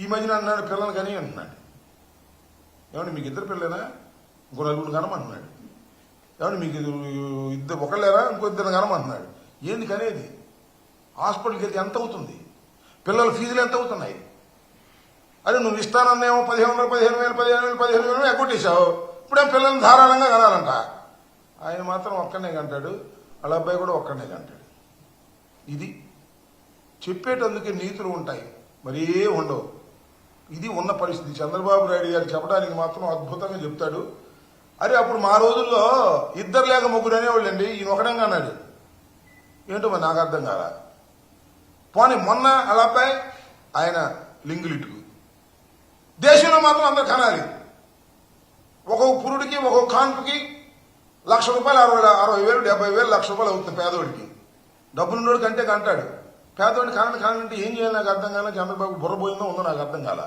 ఈ మధ్యన అన్నాడు పిల్లలు కానీ అంటున్నాడు. ఏమంటే మీకు ఇద్దరు పిల్లలేనా, ఇంకో నలుగురు కనమంటున్నాడు. ఏమంటే మీకు ఇద్దరు ఒకళ్ళేరా, ఇంకో ఇద్దరు కనమంటున్నాడు. ఏంది కనేది? హాస్పిటల్కి వెళ్తే ఎంత అవుతుంది? పిల్లల ఫీజులు ఎంత అవుతున్నాయి? అరే నువ్వు ఇస్తానన్నేమో 15,000 ఎగ్గొట్టేశావు. ఇప్పుడేం పిల్లల్ని ధారాళంగా కనాలంట. ఆయన మాత్రం ఒక్కనే కంటాడు, వాళ్ళ అబ్బాయి కూడా ఒక్కనే కంటాడు. ఇది చెప్పేటందుకే నీతులు ఉంటాయి, మరీ ఉండవు. ఇది ఉన్న పరిస్థితి. చంద్రబాబు నాయుడు గారు చెప్పడానికి మాత్రం అద్భుతంగా చెప్తాడు. అరే అప్పుడు మా రోజుల్లో ఇద్దరు లేక ముగ్గురు అనేవాళ్ళండి, ఈయన ఒకడంగా అన్నాడు. ఏంటో మరి నాకు అర్థం కాల. పోనీ మొన్న వాళ్ళ అబ్బాయి ఆయన లింగులిట్టుకు. దేశంలో మాత్రం అందరు కనాలి. ఒక్కొక్క పురుడికి ఒక్కొక్క కాన్పుకి ₹1,00,000, 60,000, 70,000, ₹1,00,000 అవుతుంది పేదోడికి. డబ్బులున్నోడికి అంటే కంటాడు. పేదోడిని కానంటే ఏం చేయాలి నాకు అర్థం కాల. చంద్రబాబు బుర్ర పోయిందో ఉందో నాకు అర్థం కాల.